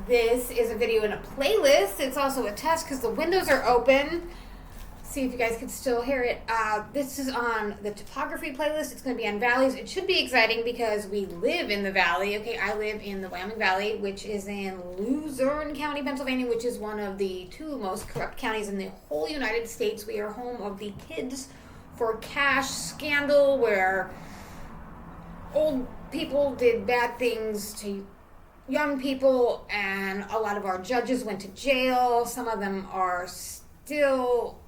This is a video in a playlist. It's also a test because the windows are open. See if you guys can still hear it. This is on the topography playlist. It's going to be on valleys. It should be exciting because we live in the valley. Okay, I live in the Wyoming Valley, which is in Luzerne County, Pennsylvania, which is one of the two most corrupt counties in the whole United States. We are home of the Kids for Cash scandal, where old people did bad things to young people, and a lot of our judges went to jail. Some of them are still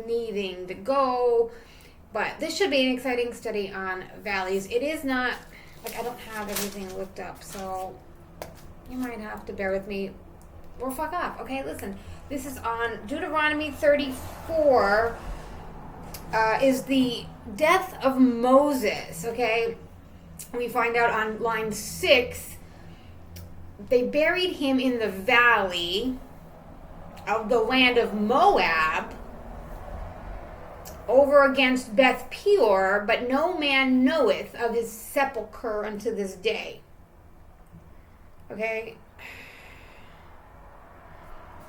needing to go, but this should be an exciting study on valleys. It is not, like, I don't have everything looked up, so you might have to bear with me or fuck off. Okay, listen, this is on Deuteronomy 34, is the death of Moses. Okay, we find out on line 6, they buried him in the valley of the land of Moab, over against Beth Peor, but no man knoweth of his sepulchre unto this day. Okay?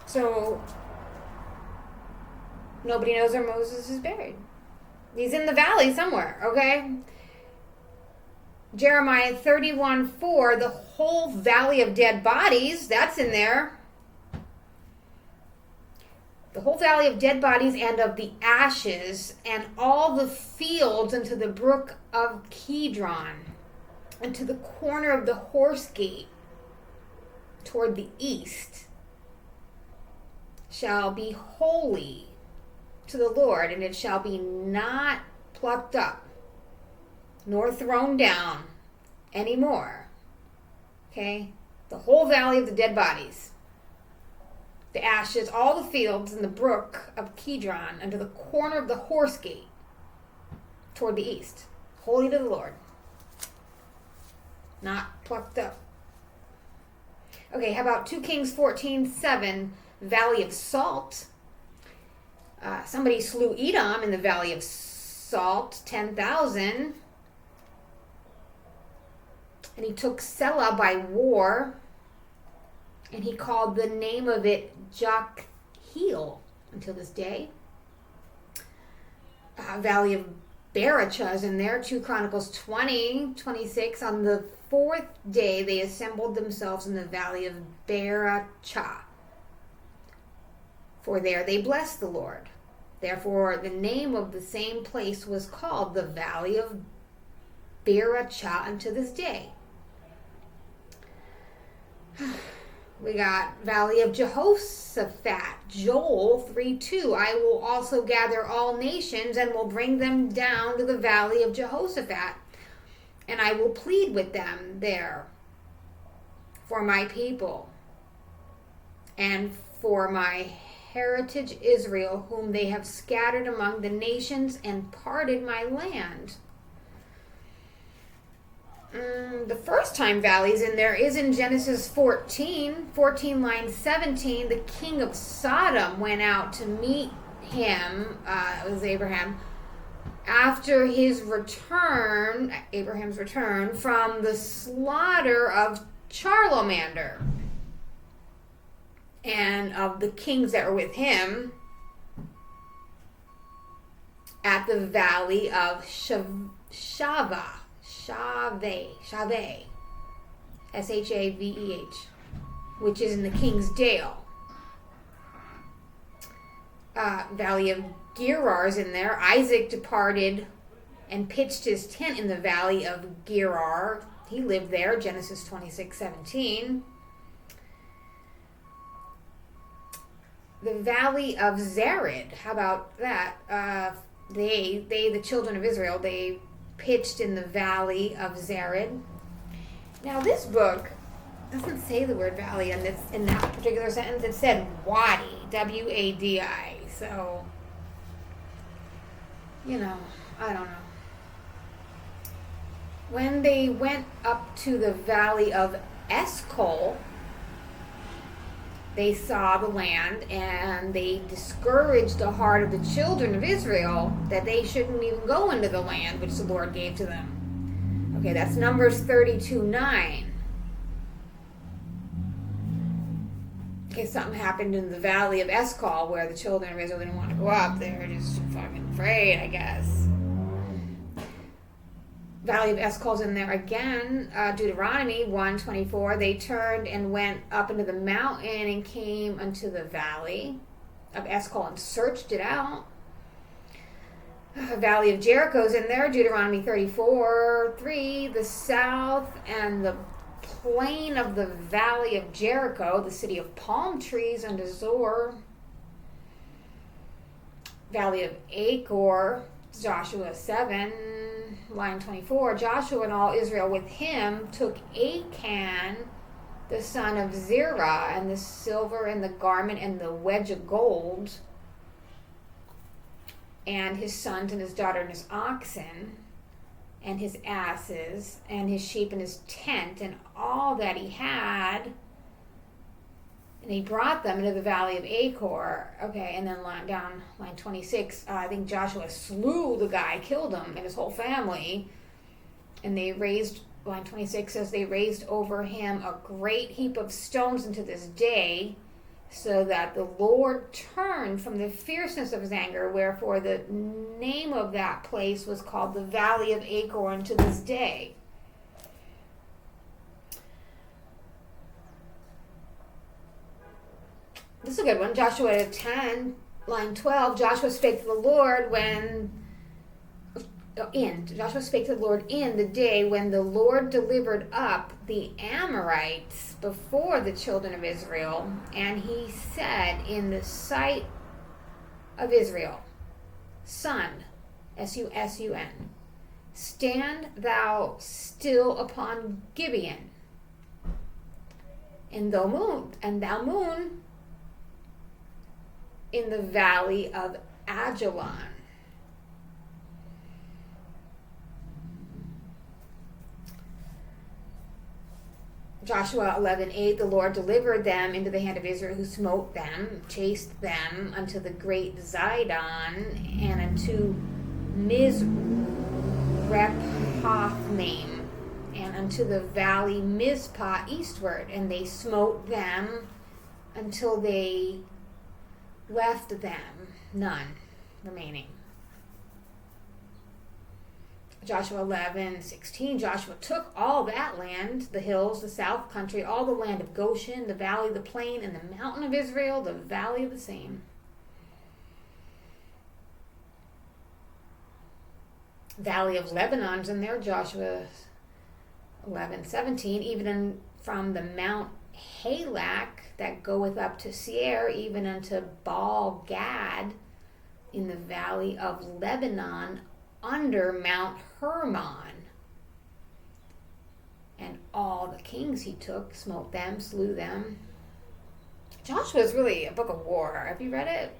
So, nobody knows where Moses is buried. He's in the valley somewhere, okay? Jeremiah 31:4, the whole valley of dead bodies, that's in there. The whole valley of dead bodies and of the ashes, and all the fields unto the brook of Kidron, and to the corner of the horse gate toward the east, shall be holy to the Lord, and it shall be not plucked up, nor thrown down anymore. Okay? The whole valley of the dead bodies, the ashes, all the fields, and the brook of Kidron, unto the corner of the horse gate toward the east. Holy to the Lord. Not plucked up. Okay, how about 2 Kings 14:7, Valley of Salt. Somebody slew Edom in the Valley of Salt, 10,000. And he took Selah by war, and he called the name of it Joktheel until this day. Valley of Berachah is in there, 2 Chronicles 20:26. On the 4th day they assembled themselves in the Valley of Berachah, for there they blessed the Lord. Therefore the name of the same place was called the Valley of Berachah unto this day. We got Valley of Jehoshaphat, Joel 3:2. I will also gather all nations and will bring them down to the Valley of Jehoshaphat, and I will plead with them there for my people and for my heritage Israel, whom they have scattered among the nations and parted my land. The first time valleys in there is in Genesis 14 line 17. The king of Sodom went out to meet him, it was Abraham, after his return, Abraham's return from the slaughter of Charlomander and of the kings that were with him at the valley of Shaveh, Shaveh, which is in the King's Dale. Valley of Gerar is in there. Isaac departed and pitched his tent in the valley of Gerar. He lived there, Genesis 26:17. The valley of Zered, how about that? They, the children of Israel, they pitched in the valley of Zered. Now this book doesn't say the word valley in that particular sentence. It said Wadi, W-A-D-I. So, I don't know. When they went up to the valley of Eshcol, they saw the land, and they discouraged the heart of the children of Israel that they shouldn't even go into the land which the Lord gave to them. Okay, that's Numbers 32:9. Okay, something happened in the valley of Eshcol where the children of Israel didn't want to go up. They were just fucking afraid, I guess. Valley of Escol's in there again. Deuteronomy 1:24. They turned and went up into the mountain and came unto the valley of Eshcol and searched it out. Valley of Jericho's in there. Deuteronomy 34:3. The south and the plain of the valley of Jericho, the city of palm trees unto Zor. Valley of Achor, Joshua 7, line 24. Joshua and all Israel with him took Achan, the son of Zerah, and the silver and the garment and the wedge of gold, and his sons and his daughter and his oxen, and his asses, and his sheep and his tent, and all that he had. And he brought them into the valley of Achor. Okay, and then down line 26, I think Joshua slew the guy, killed him and his whole family. And they raised, line 26 says, they raised over him a great heap of stones unto this day, so that the Lord turned from the fierceness of his anger, wherefore the name of that place was called the Valley of Achor unto this day. This is a good one. Joshua 10, line 12. Joshua spake to the Lord Joshua spake to the Lord in the day when the Lord delivered up the Amorites before the children of Israel, and he said in the sight of Israel, Sun, S-U-S-U-N, stand thou still upon Gibeon, and thou moon in the valley of Ajalon. Joshua 11:8, the Lord delivered them into the hand of Israel, who smote them, chased them unto the great Zidon, and unto Mizrephothmaim, and unto the valley Mizpah eastward, and they smote them until they left them none remaining. Joshua 11:16, Joshua took all that land, the hills, the south country, all the land of Goshen, the valley, the plain, and the mountain of Israel, the valley of the same. Valley of Lebanon's in there, Joshua 11:17, even from the Mount Halak that goeth up to Seir, even unto Baal Gad, in the valley of Lebanon, under Mount Hermon. And all the kings he took, smote them, slew them. Joshua is really a book of war. Have you read it?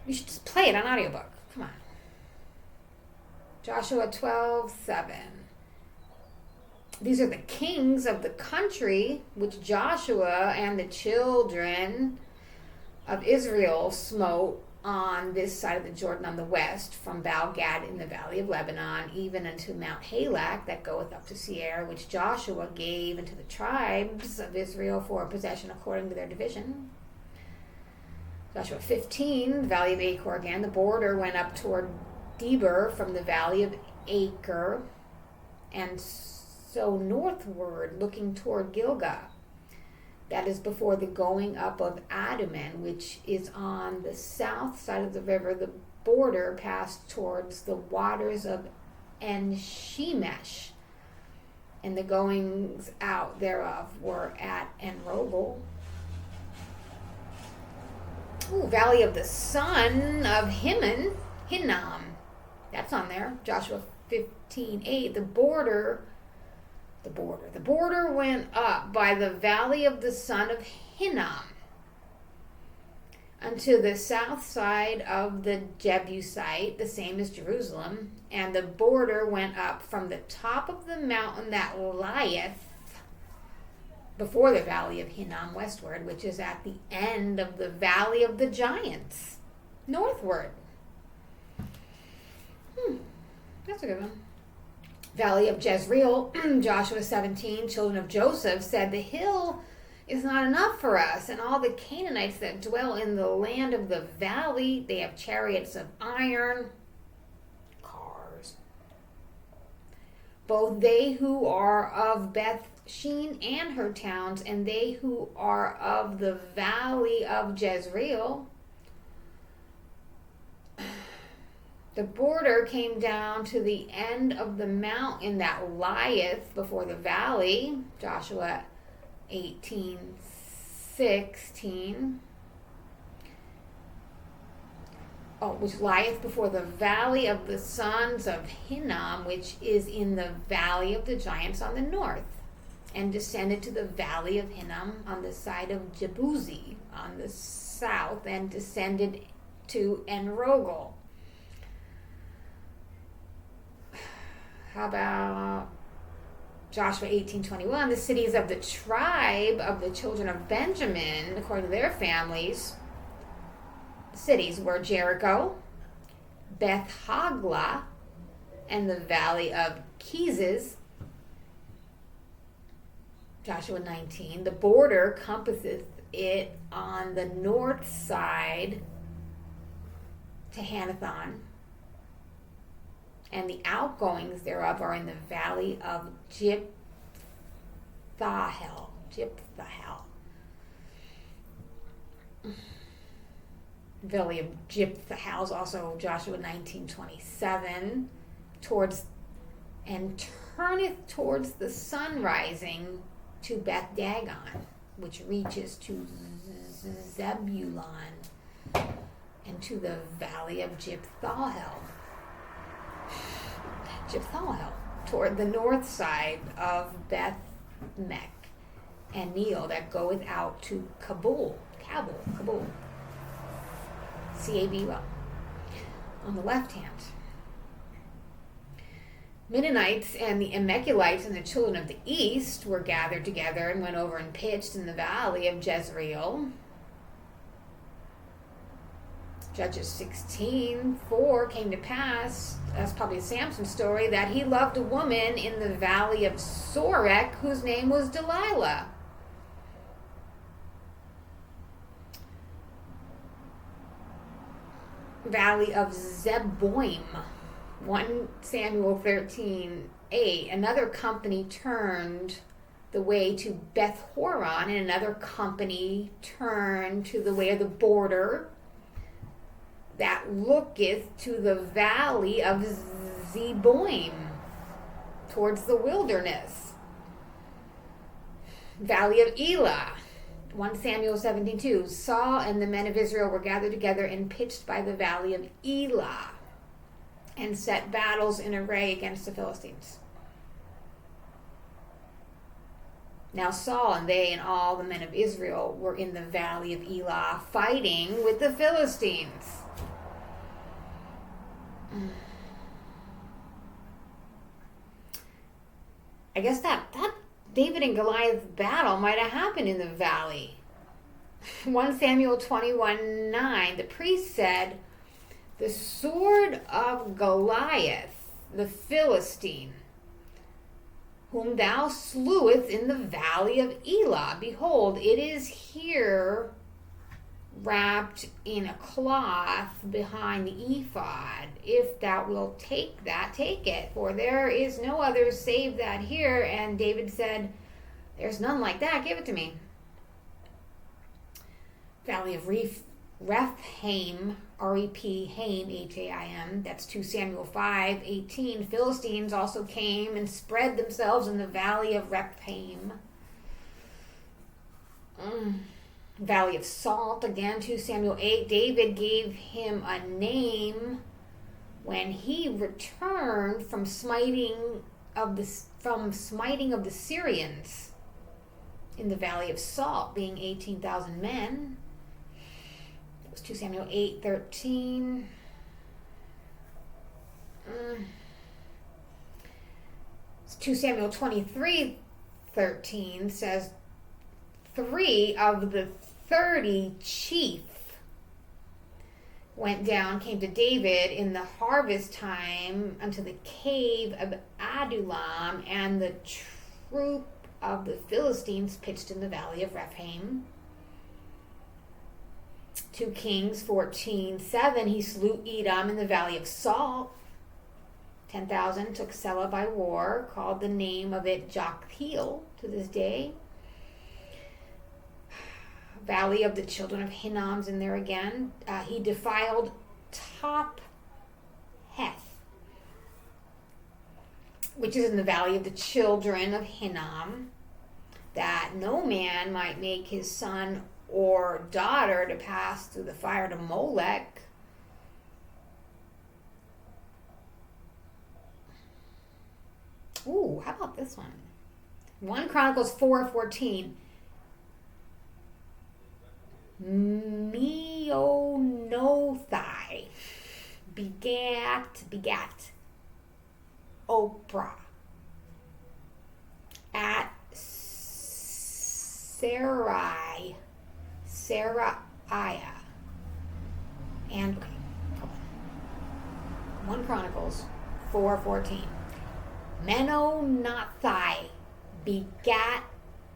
You should just play it on audiobook. Come on. Joshua 12:7. These are the kings of the country which Joshua and the children of Israel smote on this side of the Jordan on the west, from Baal Gad in the valley of Lebanon, even unto Mount Halak that goeth up to Seir, which Joshua gave unto the tribes of Israel for a possession according to their division. Joshua 15, the valley of Achor again. The border went up toward Debir from the valley of Achor, and so northward, looking toward Gilgal. That is before the going up of Adummim, which is on the south side of the river. The border passed towards the waters of En-Shemesh, and the goings out thereof were at En-Rogel. Valley of the son of Hinnom. That's on there. Joshua 15:8. The border went up by the valley of the son of Hinnom unto the south side of the Jebusite, the same as Jerusalem, and the border went up from the top of the mountain that lieth before the valley of Hinnom westward, which is at the end of the valley of the giants, northward. That's a good one. Valley of Jezreel, Joshua 17, children of Joseph said, the hill is not enough for us. And all the Canaanites that dwell in the land of the valley, they have chariots of iron, cars. Both they who are of Beth Shean and her towns, and they who are of the valley of Jezreel. The border came down to the end of the mountain that lieth before the valley, Joshua 18:16. Which lieth before the valley of the sons of Hinnom, which is in the valley of the giants on the north, and descended to the valley of Hinnom on the side of Jebusi on the south, and descended to En-rogel. How about Joshua 18:21? The cities of the tribe of the children of Benjamin, according to their families, cities were Jericho, Beth Hagla, and the valley of Kezes. Joshua 19. The border compasseth it on the north side to Hanathon, and the outgoings thereof are in the valley of Jipthahel. Valley of Jipthahel is also Joshua 19:27. And turneth towards the sun rising to Beth Dagon, which reaches to Zebulun, and to the valley of Jipthahel, toward the north side of Beth Mech and Neel, that goeth out to Kabul, C-A-B-U-L, on the left hand. Midianites and the Amalekites and the children of the east were gathered together and went over and pitched in the valley of Jezreel. Judges 16:4 came to pass, that's probably Samson's story, that he loved a woman in the valley of Sorek whose name was Delilah. Valley of Zeboim, 1 Samuel 13:8. Another company turned the way to Beth Horon, and another company turned to the way of the border that looketh to the valley of Zeboim, towards the wilderness. Valley of Elah, 1 Samuel 17:2. Saul and the men of Israel were gathered together and pitched by the valley of Elah, and set battles in array against the Philistines. Now Saul and they and all the men of Israel were in the valley of Elah, fighting with the Philistines. I guess that David and Goliath battle might have happened in the valley. 1 Samuel 21:9. The priest said, "The sword of Goliath, the Philistine, whom thou slewest in the valley of Elah, behold, it is here wrapped in a cloth behind the ephod. If thou wilt take that, take it, for there is no other save that here." And David said, "There's none like that, give it to me." Valley of Rephaim, R-E-P-Haim, H-A-I-M, that's 2 Samuel 5:18. Philistines also came and spread themselves in the valley of Rephaim. Valley of Salt, again, 2 Samuel 8. David gave him a name when he returned from smiting of the Syrians in the Valley of Salt, being 18,000 men. That was 2 Samuel 8:13. 2 Samuel 23:13 says, 3 of the 30 chief came to David in the harvest time unto the cave of Adullam, and the troop of the Philistines pitched in the valley of Rephaim. 2 Kings 14:7, he slew Edom in the valley of Salt. 10,000 took Selah by war, called the name of it Joktheel to this day. Valley of the children of Hinnom's in there again. He defiled Top Heth, which is in the valley of the children of Hinnom, that no man might make his son or daughter to pass through the fire to Molech. Ooh, how about this one? 1 Chronicles 4:14. Meonothai begat Oprah at Seraiah. And, okay, hold on. 1 Chronicles 4:14. Menonothai begat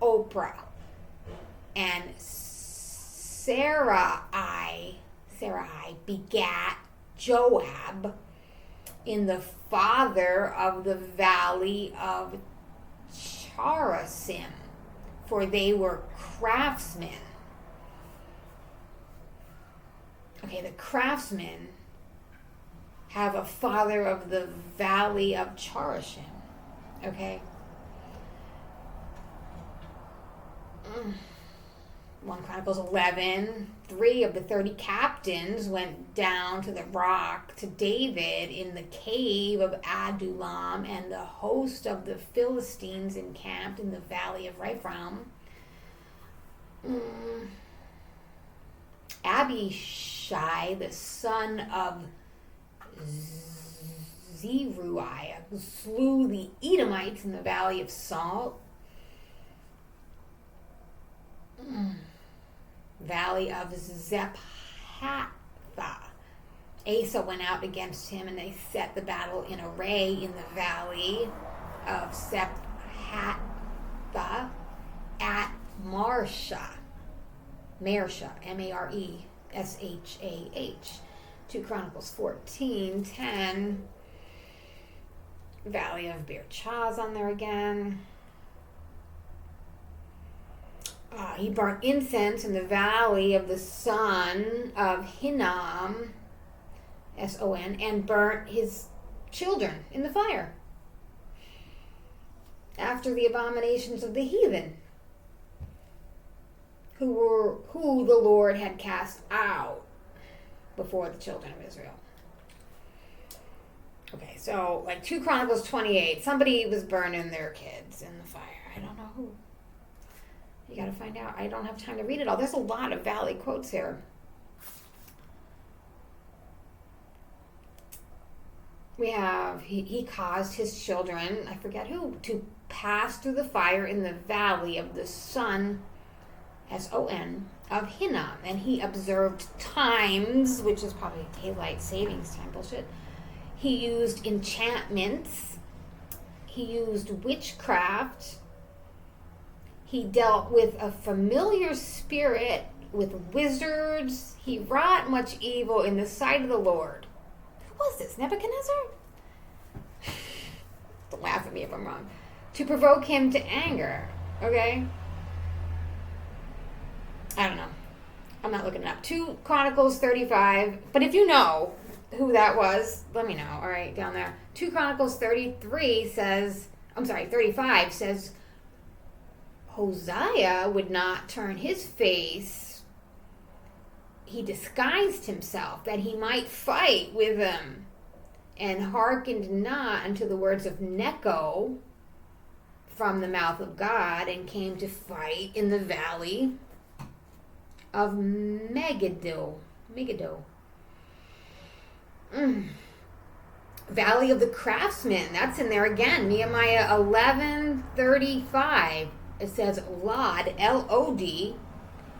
Oprah, and Sarai begat Joab in the father of the valley of Charasim, for they were craftsmen. Okay, the craftsmen have a father of the valley of Charashim. Okay. 1 Chronicles 11, 3 of the 30 captains went down to the rock to David in the cave of Adullam, and the host of the Philistines encamped in the valley of Rephaim. Abishai, the son of Zeruiah, slew the Edomites in the valley of Salt. Valley of Zephathah. Asa went out against him, and they set the battle in array in the valley of Zephathah at Mareshah, Mareshah. 2 Chronicles 14:10. Valley of Beer-Chaz on there again. He burnt incense in the valley of the son of Hinnom, S-O-N, and burnt his children in the fire after the abominations of the heathen, who the Lord had cast out before the children of Israel. Okay, so like 2 Chronicles 28, somebody was burning their kids in the fire. I don't know who. You got to find out. I don't have time to read it all. There's a lot of valley quotes here. We have, he caused his children, I forget who, to pass through the fire in the valley of the son, S-O-N, of Hinnom. And he observed times, which is probably daylight savings time bullshit. He used enchantments. He used witchcraft. He dealt with a familiar spirit, with wizards. He wrought much evil in the sight of the Lord. Who was this, Nebuchadnezzar? Don't laugh at me if I'm wrong. To provoke him to anger, okay? I don't know. I'm not looking it up. 2 Chronicles 35. But if you know who that was, let me know. All right, down there. 2 Chronicles 35 says, Hosea would not turn his face. He disguised himself that he might fight with them, and hearkened not unto the words of Necho from the mouth of God, and came to fight in the valley of Megiddo. Valley of the craftsmen. That's in there again. Nehemiah 11:35. It says Lod, L-O-D,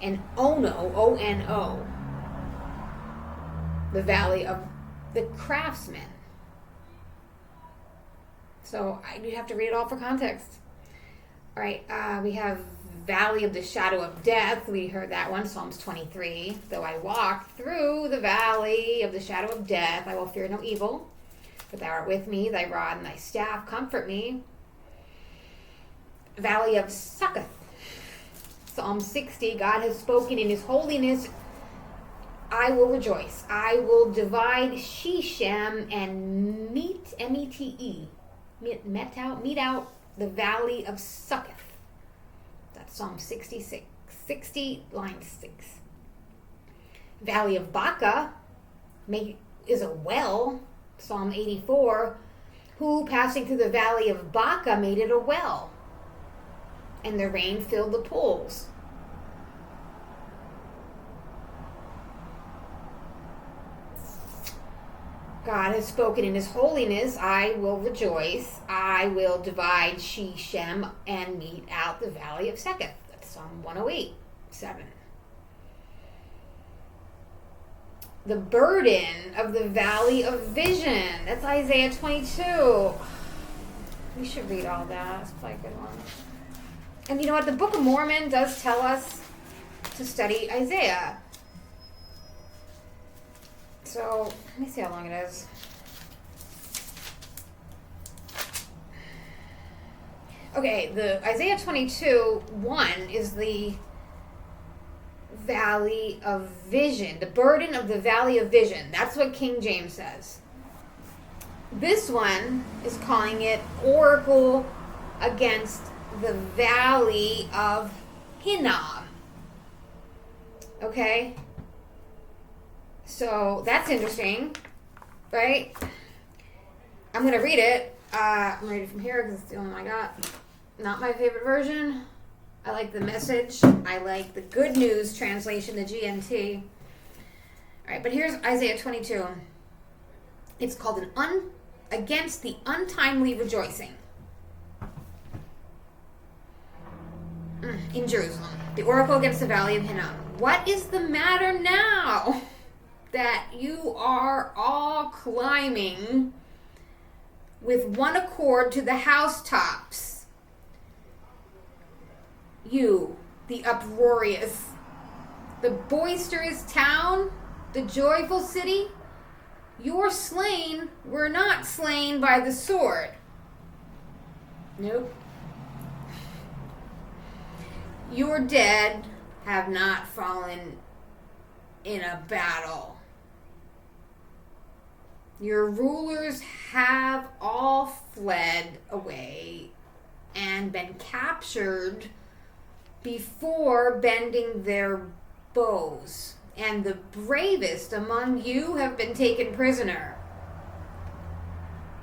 and Ono, O-N-O. The valley of the craftsmen. So I do have to read it all for context. All right, we have Valley of the Shadow of Death. We heard that one, Psalms 23. Though I walk through the valley of the shadow of death, I will fear no evil. For thou art with me, thy rod and thy staff comfort me. Valley of Succoth. Psalm 60, God has spoken in his holiness. I will rejoice. I will divide Shechem and mete out the valley of Succoth. That's Psalm 66, 60, line 6. Valley of Baca is a well, Psalm 84, who passing through the valley of Baca made it a well, and the rain filled the pools. God has spoken in his holiness. I will rejoice. I will divide Shechem and mete out the valley of Succoth. That's Psalm 108, 7. The burden of the valley of vision. That's Isaiah 22. We should read all that. It's probably a good one. And you know what? The Book of Mormon does tell us to study Isaiah. So, let me see how long it is. Okay, the Isaiah 22:1 is the Valley of Vision, the burden of the Valley of Vision. That's what King James says. This one is calling it Oracle against the Valley of Hinnom. Okay? So that's interesting, right? I'm going to read it. I'm going to read it from here because it's the only one I got. Not my favorite version. I like the Message. I like the Good News translation, the GNT. All right, but here's Isaiah 22. It's called Against the Untimely Rejoicing. In Jerusalem. The Oracle against the Valley of Hinnom. What is the matter now that you are all climbing with one accord to the housetops? You, the uproarious, the boisterous town, the joyful city, your slain were not slain by the sword. Nope. Your dead have not fallen in a battle. Your rulers have all fled away and been captured before bending their bows, and the bravest among you have been taken prisoner.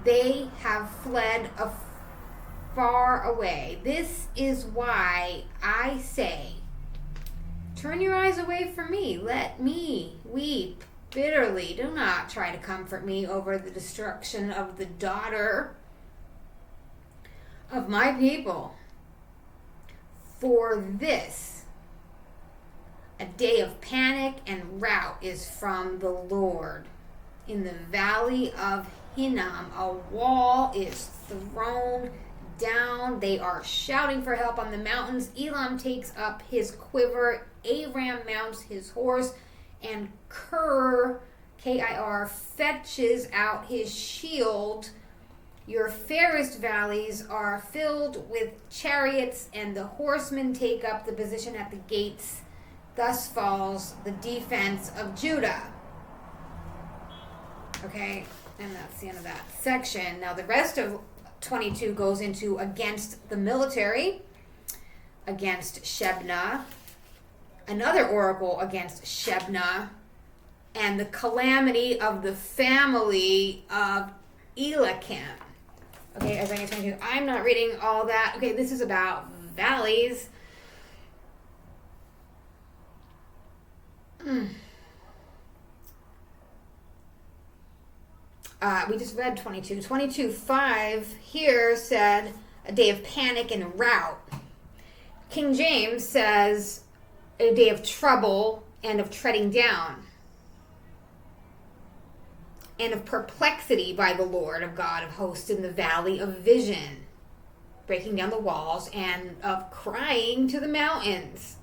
They have fled far away. This is why I say, turn your eyes away from me. Let me weep bitterly. Do not try to comfort me over the destruction of the daughter of my people. For this, a day of panic and rout is from the Lord. In the valley of Hinnom, a wall is thrown down. They are shouting for help on the mountains. Elam takes up his quiver. Aram mounts his horse. And Kir, K-I-R, fetches out his shield. Your fairest valleys are filled with chariots, and the horsemen take up the position at the gates. Thus falls the defense of Judah. Okay, and that's the end of that section. Now the rest of 22 goes into against the military, against Shebna, another oracle against Shebna, and the calamity of the family of Elakam. Okay, Isaiah 22. I'm not reading all that. Okay, this is about valleys. We just read 22. 22:5 here said a day of panic and rout. King James says a day of trouble and of treading down, and of perplexity by the Lord of God of hosts in the valley of vision. breaking down the walls, and of crying to the mountains.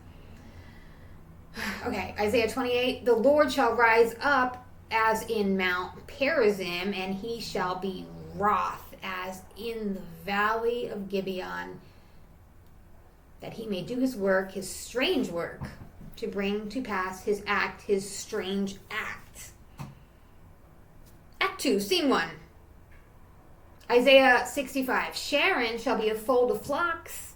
Okay, Isaiah 28, the Lord shall rise up as in Mount Perazim, and he shall be wroth as in the valley of Gibeon, that he may do his work, his strange work, to bring to pass his act, his strange act. Act 2, Scene 1. Isaiah 65, Sharon shall be a fold of flocks,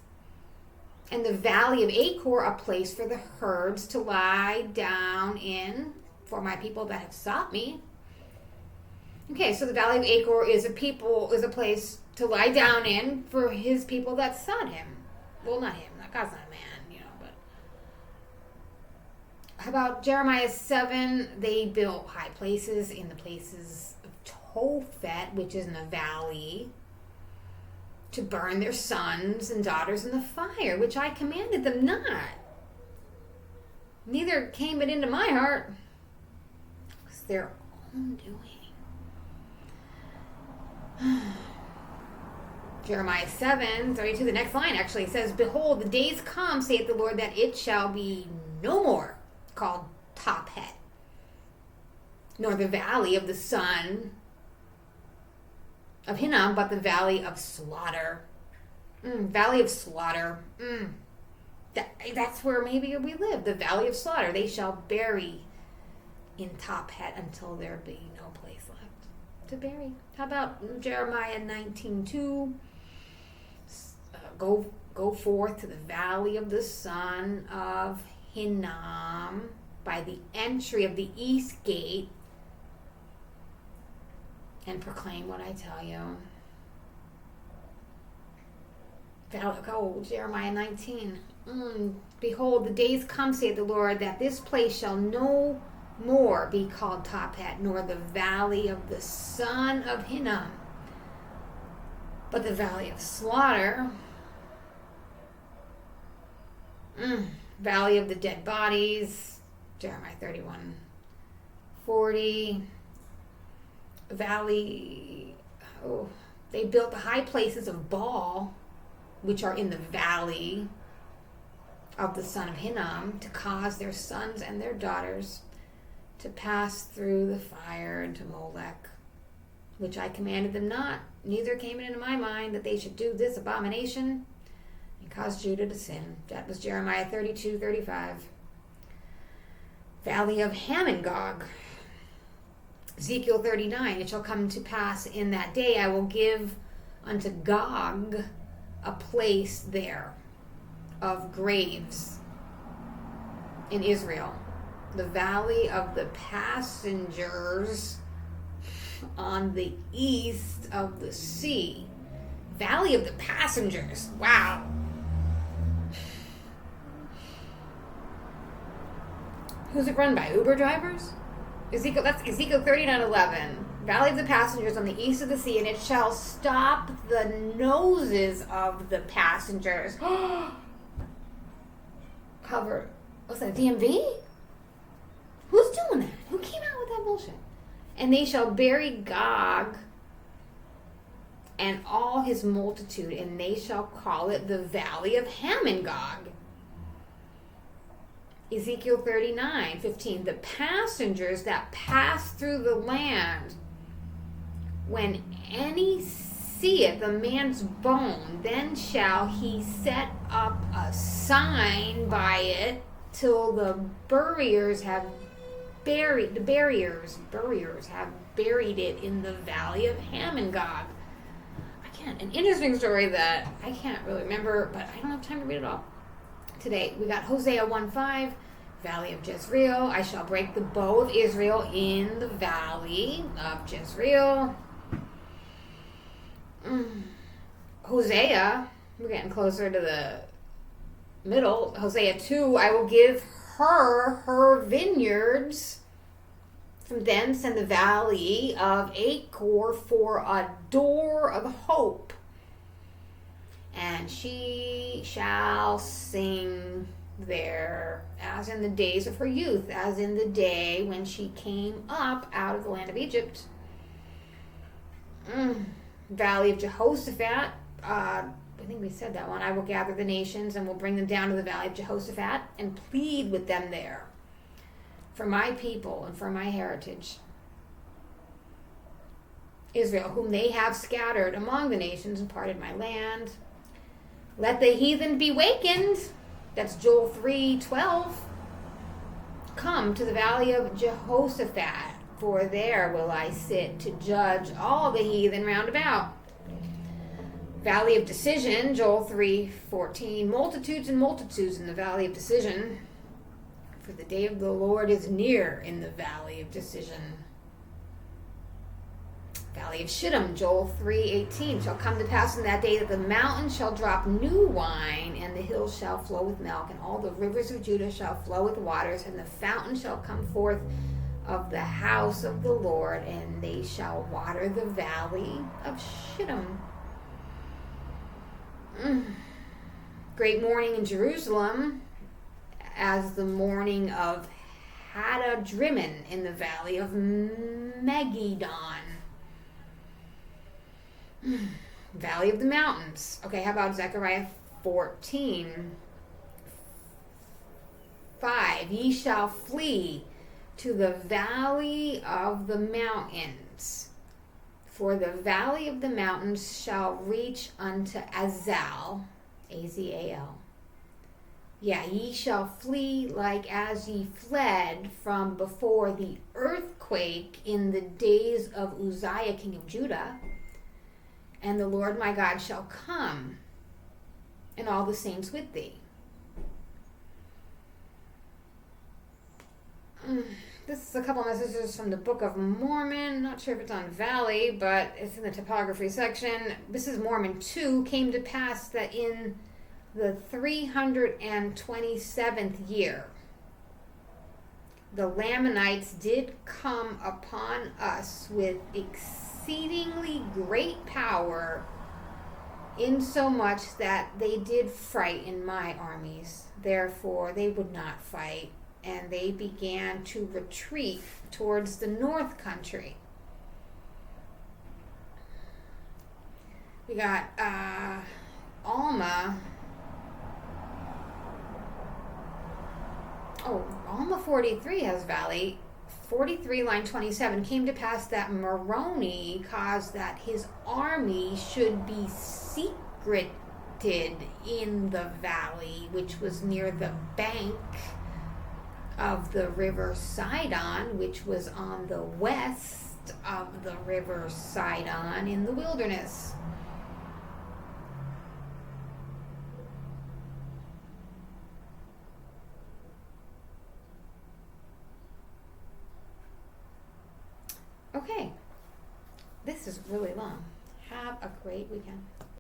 and the valley of Achor a place for the herds to lie down in, for my people that have sought me. Okay, so the valley of Achor is a place to lie down in for his people that sought him. Well, not him. God's not a man, but how about Jeremiah 7? They built high places in the places of Tophet, which is in a valley, to burn their sons and daughters in the fire, which I commanded them not. Neither came it into my heart. It was their own doing. Jeremiah 7, 32, the next line actually says, Behold, the days come, saith the Lord, that it shall be no more called Tophet, nor the valley of the son of Hinnom, but the valley of slaughter. Valley of slaughter. That's where maybe we live, the valley of slaughter. They shall bury in Tophet until there be no place left to bury. How about Jeremiah 19:2? Go forth to the valley of the son of Hinnom by the entry of the east gate and proclaim what I tell you. Go, Jeremiah 19. Behold, the days come, saith the Lord, that this place shall no more be called Tophet, nor the valley of the son of Hinnom, but the valley of slaughter. Valley of the dead bodies, Jeremiah 31:40. Valley, they built the high places of Baal, which are in the valley of the son of Hinnom, to cause their sons and their daughters to pass through the fire into Molech, which I commanded them not, neither came it into my mind that they should do this abomination and cause Judah to sin. That was Jeremiah 32:35. Valley of Hamongog, Ezekiel 39. It shall come to pass in that day I will give unto Gog a place there of graves in Israel, the valley of the passengers on the east of the sea. Valley of the passengers. Wow. Who's it run by? Uber drivers? That's Ezekiel 39:11. Valley of the passengers on the east of the sea, and it shall stop the noses of the passengers. Cover. What's that, DMV? Who's doing that? Who came out with that bullshit? And they shall bury Gog and all his multitude, and they shall call it the Valley of Hamongog. Ezekiel 39:15. The passengers that pass through the land, when any seeth a man's bone, then shall he set up a sign by it till the buriers have buried it in the valley of Hamongog. An interesting story that I can't really remember, but I don't have time to read it all today. We got Hosea 1:5, Valley of Jezreel. I shall break the bow of Israel in the valley of Jezreel. Hosea, we're getting closer to the middle. Hosea 2, I will give her vineyards from thence and the valley of Achor for a door of hope. And she shall sing there as in the days of her youth, as in the day when she came up out of the land of Egypt. Valley of Jehoshaphat, I think we said that one. I will gather the nations and will bring them down to the valley of Jehoshaphat and plead with them there for my people and for my heritage, Israel, whom they have scattered among the nations and parted my land. Let the heathen be wakened. That's Joel 3:12. Come to the valley of Jehoshaphat, for there will I sit to judge all the heathen round about. Valley of decision, Joel 3:14. Multitudes and multitudes in the valley of decision, for the day of the Lord is near in the valley of decision. Valley of Shittim, Joel 3:18. Shall come to pass in that day that the mountains shall drop new wine, and the hills shall flow with milk, and all the rivers of Judah shall flow with waters, and the fountain shall come forth of the house of the Lord, and they shall water the valley of Shittim. Great morning in Jerusalem, as the morning of Hadadrimmon in the valley of Megiddon. Valley of the mountains. Okay, how about Zechariah 14:5? Ye shall flee to the valley of the mountains, for the valley of the mountains shall reach unto Azal, Azal. Yeah, ye shall flee like as ye fled from before the earthquake in the days of Uzziah king of Judah. And the Lord my God shall come, and all the saints with thee. This is a couple messages from the Book of Mormon. Not sure if it's on Valley, but it's in the topography section. This is Mormon 2. Came to pass that in the 327th year, the Lamanites did come upon us with exceedingly great power, insomuch that they did frighten my armies. Therefore they would not fight, and they began to retreat towards the north country. We got Alma. Alma 43 has Valley. 43, line 27. Came to pass that Moroni caused that his army should be secreted in the valley, which was near the bank of the river Sidon, which was on the west of the river Sidon in the wilderness. Okay, this is really long. Have a great weekend.